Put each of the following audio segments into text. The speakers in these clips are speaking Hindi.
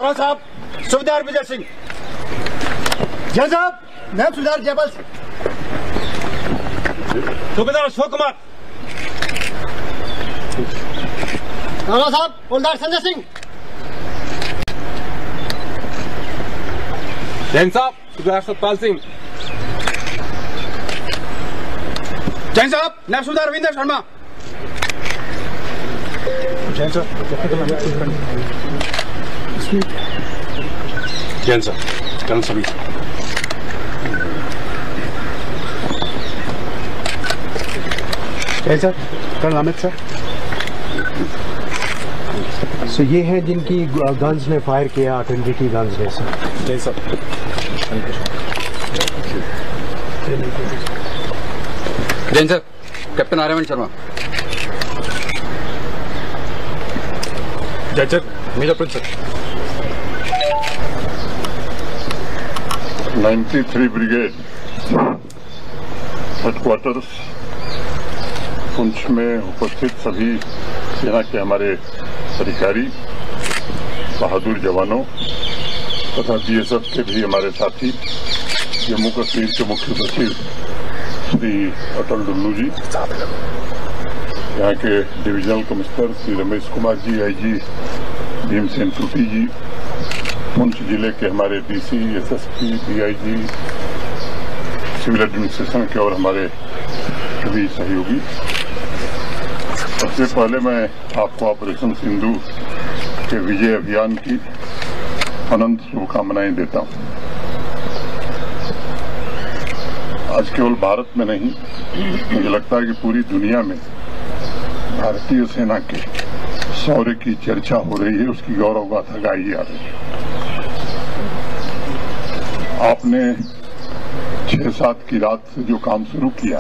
राणा साहब सूबेदार विजय सिंह। जय साहब, मैं सूबेदार जयपाल सिंह। सूबेदार अशोक कुमार। राणा साहब हवलदार संजय सिंह। जैन साहब सूबेदार सतपाल सिंह। जैन साहब नायब सूबेदार रविंद्र शर्मा। जैन साहब कर्नल सभी। जैन साहब कर्नल अमित सर। सो ये हैं जिनकी गन्स ने फायर किया, आर्टिलरी की गन्स ने सर। जय साहब। जैन सर कैप्टन आर्यमन शर्मा। जय sir major prince sir. 93 brigade headquarters Poonch में उपस्थित सभी सेना के हमारे अधिकारी, बहादुर जवानों तथा बीएसएफ के भी हमारे साथी, जम्मू कश्मीर के मुख्य सचिव श्री अटल डुल्लू जी, यहाँ के divisional commissioner Shri Ramesh Kumar ji, IG Bhimsen Tuti ji, Poonch जिले के हमारे DC, SSP, DIG, civil administration के और हमारे सभी सहयोगी। सबसे पहले मैं आपको ऑपरेशन सिंदूर के विजय अभियान की अनंत शुभकामनाएं देता हूं। आज केवल भारत में नहीं, मुझे लगता है कि पूरी दुनिया में भारतीय सेना के शौर्य की चर्चा हो रही है, उसकी गौरव गाथा गाई जा रही है। आपने 6-7 की रात से जो काम शुरू किया,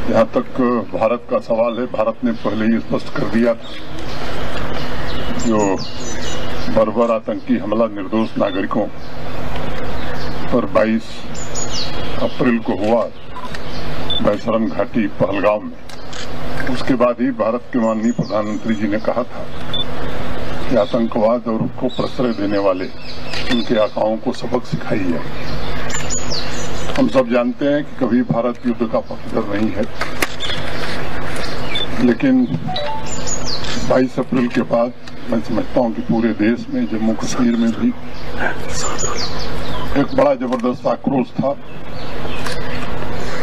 जहां तक भारत का सवाल है, भारत ने पहले ही स्पष्ट कर दिया था जो बर्बर आतंकी हमला निर्दोष नागरिकों पर 22 अप्रैल को हुआ बैसरन घाटी पहलगाम में, उसके बाद ही भारत के माननीय प्रधानमंत्री जी ने कहा था कि आतंकवाद और उसको प्रश्रय देने वाले उनके आकाओं को सबक सिखाई जाए। हम सब जानते हैं कि कभी भारत युद्ध का पक्षधर नहीं है, लेकिन 22 अप्रैल के बाद मैं समझता हूं कि पूरे देश में, जम्मू कश्मीर में भी एक बड़ा जबरदस्त आक्रोश था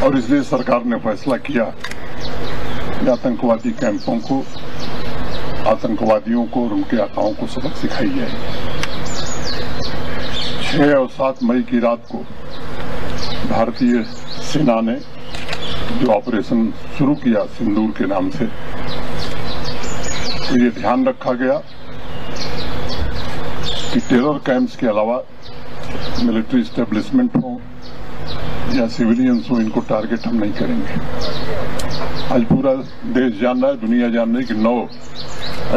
और इसलिए सरकार ने फैसला किया कि आतंकवादी कैंपों को, आतंकवादियों को और उनके आकाओं को सबक सिखाई जाए। 6 और 7 मई की रात को भारतीय सेना ने जो ऑपरेशन शुरू किया सिंदूर के नाम से, तो ये ध्यान रखा गया कि टेरर कैंप्स के अलावा मिलिट्री एस्टेब्लिशमेंट हो या सिविलियंस हो, इनको टारगेट हम नहीं करेंगे। आज पूरा देश जान रहा है, दुनिया जान रही है कि 9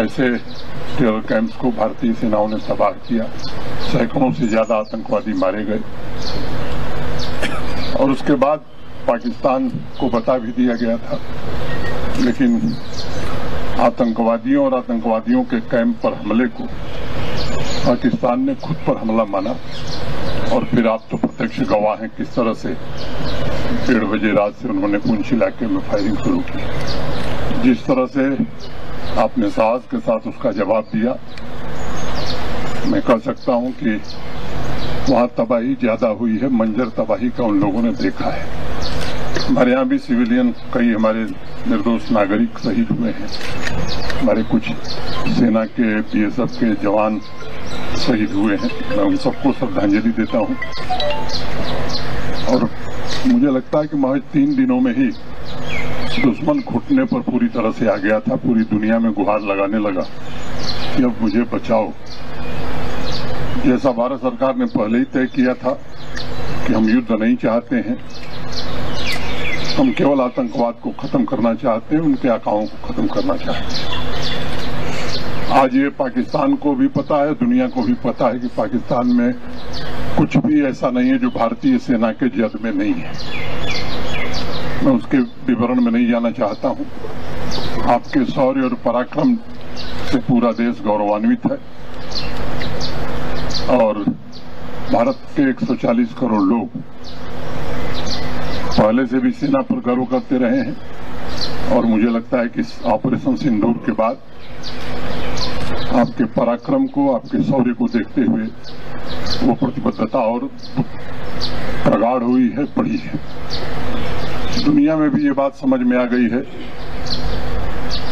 ऐसे टेरर कैंप्स को भारतीय सेनाओं ने तबाह किया, सैकड़ों से ज्यादा आतंकवादी मारे गए और उसके बाद पाकिस्तान को बता भी दिया गया था, लेकिन आतंकवादियों और आतंकवादियों के कैंप पर हमले को पाकिस्तान ने खुद पर हमला माना और फिर आप तो प्रत्यक्ष गवाह हैं किस तरह से 1:30 बजे रात से उन्होंने पुंछ इलाके में फायरिंग शुरू की। जिस तरह से आपने साहस के साथ उसका जवाब दिया, मैं कह सकता हूं कि वहां तबाही ज्यादा हुई है, मंजर तबाही का उन लोगों ने देखा है। हमारे यहाँ भी सिविलियन, कई हमारे निर्दोष नागरिक शहीद हुए हैं, हमारे कुछ सेना के, बीएसएफ के जवान शहीद हुए हैं। मैं उन सबको श्रद्धांजलि देता हूं और मुझे लगता है कि महज 3 दिनों में ही दुश्मन घुटने पर पूरी तरह से आ गया था, पूरी दुनिया में गुहार लगाने लगा कि अब मुझे बचाओ। जैसा भारत सरकार ने पहले ही तय किया था कि हम युद्ध नहीं चाहते हैं, हम केवल आतंकवाद को खत्म करना चाहते हैं, उनके आकाओं को खत्म करना चाहते हैं। आज ये पाकिस्तान को भी पता है, दुनिया को भी पता है कि पाकिस्तान में कुछ भी ऐसा नहीं है जो भारतीय सेना के जद में नहीं है। मैं उसके विवरण में नहीं जाना चाहता हूं। आपके शौर्य और पराक्रम से पूरा देश गौरवान्वित है और भारत के 140 करोड़ लोग पहले से भी सेना पर गर्व करते रहे हैं और मुझे लगता है कि इस ऑपरेशन सिंदूर के बाद आपके पराक्रम को, आपके शौर्य को देखते हुए वो प्रतिबद्धता और प्रगाढ़ हुई है, बढ़ी है। दुनिया में भी ये बात समझ में आ गई है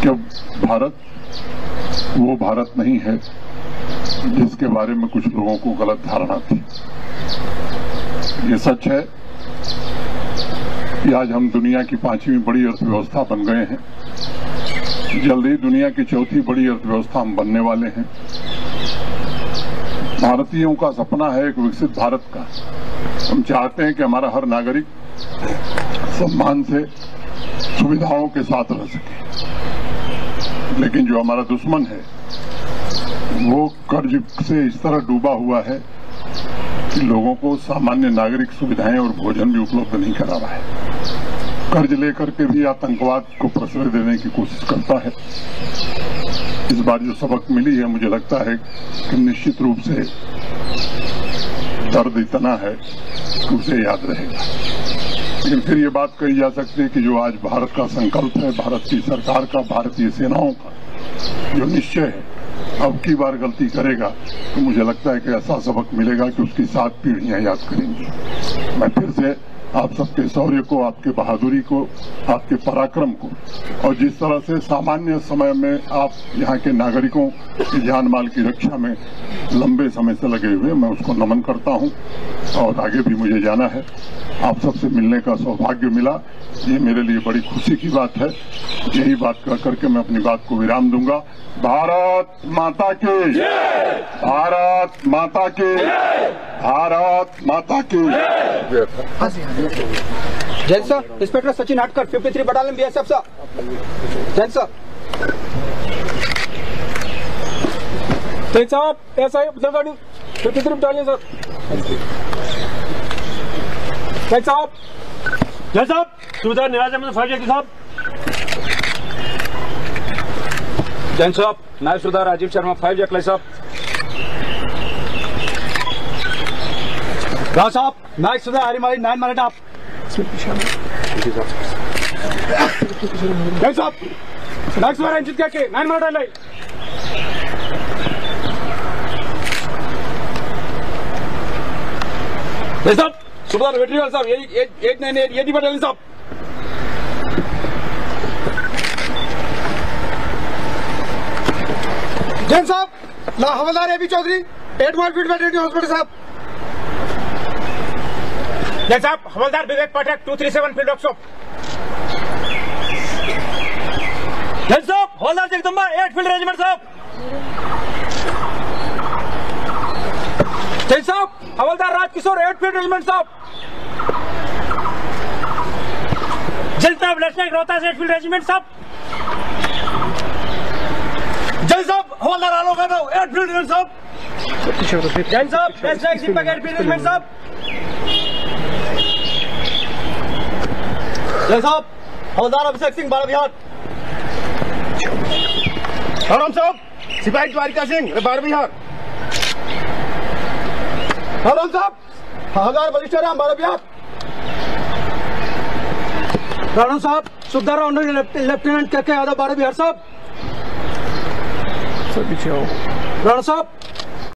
कि अब भारत वो भारत नहीं है जिसके बारे में कुछ लोगों को गलत धारणा थी। ये सच है कि आज हम दुनिया की 5वीं बड़ी अर्थव्यवस्था बन गए हैं। जल्द ही दुनिया की 4थी बड़ी अर्थव्यवस्था हम बनने वाले हैं। भारतीयों का सपना है एक विकसित भारत का। हम चाहते हैं कि हमारा हर नागरिक सम्मान से, सुविधाओं के साथ रह सके। लेकिन जो हमारा दुश्मन है वो कर्ज से इस तरह डूबा हुआ है कि लोगों को सामान्य नागरिक सुविधाएं और भोजन भी उपलब्ध नहीं करा रहा है। कर्ज लेकर के भी आतंकवाद को प्रश्रय देने की कोशिश करता है। इस बार जो सबक मिली है मुझे लगता है कि निश्चित रूप से दर्द इतना है कि उसे याद रहेगा। लेकिन फिर ये बात कही जा सकती है कि जो आज भारत का संकल्प है, भारत की सरकार का, भारतीय सेनाओं का जो निश्चय है, अब की बार गलती करेगा तो मुझे लगता है कि ऐसा सबक मिलेगा कि उसकी 7 पीढ़ियां याद करेंगी। मैं फिर से आप सबके शौर्य को, आपके बहादुरी को, आपके पराक्रम को और जिस तरह से सामान्य समय में आप यहाँ के नागरिकों की जान माल की रक्षा में लंबे समय से लगे हुए, मैं उसको नमन करता हूँ। और आगे भी मुझे जाना है। आप सबसे मिलने का सौभाग्य मिला, ये मेरे लिए बड़ी खुशी की बात है। यही बात कर करके मैं अपनी बात को विराम दूंगा। भारत माता की जय! भारत माता की जय! भारत माता की जय! जैन सर, इंस्पेक्टर सचिन हटकर 53 battalion BSF sir. Jain sir. Jain साहब, एसआई गाड़ी 53 बटालियन सर। जैन साहब। जैन साहब, सुबेदार निराज अहमद फाइज साहब। जैन साहब, नायब सुबेदार राजीव शर्मा 5 जकलाई साहब। राव साहब, नायब सुबेदार हरिमाली 9 मराठा। जैन साहब, नायब सुबेदार रंजित के 9 मराठा लाई। जैन साहब, सुबेदार वेट्रीवाल साहब 898 AD बटालियन साहब। जैन साहब, ला हवलदार AB Chaudhary 8 mile field veterinary hospital साहब। जैन साहब, हवलदार विवेक पाठक 237 फील्ड वर्कशॉप। जैन साहब, हवलदार जगदम्बा 8 फील्ड रेजिमेंट साहब। जैन साहब, हवलदार राजकिशोर 8 फील्ड रेजिमेंट साहब। जैन साहब, लेफ्टिनेंट रोहतास 8 फील्ड रेजिमेंट साहब। जैन साहब, हवलदार आलोक यादव 8 फील्ड रेजिमेंट साहब। जैन साहब, एसआई दीपक 8 फील्ड रेजिमेंट साहब। जैन साहब, हवलदार अभिषेक सिंह 12 बिहार। राम साहब, सिपाही द्वारिका सिंह 12 बिहार। राम साहब, हवलदार बलिष्ठा राम 12 बिहार। राणा साहब, सुबेदार लेफ्टिनेंट के यादव 12 बिहार साहब। राणा साहब,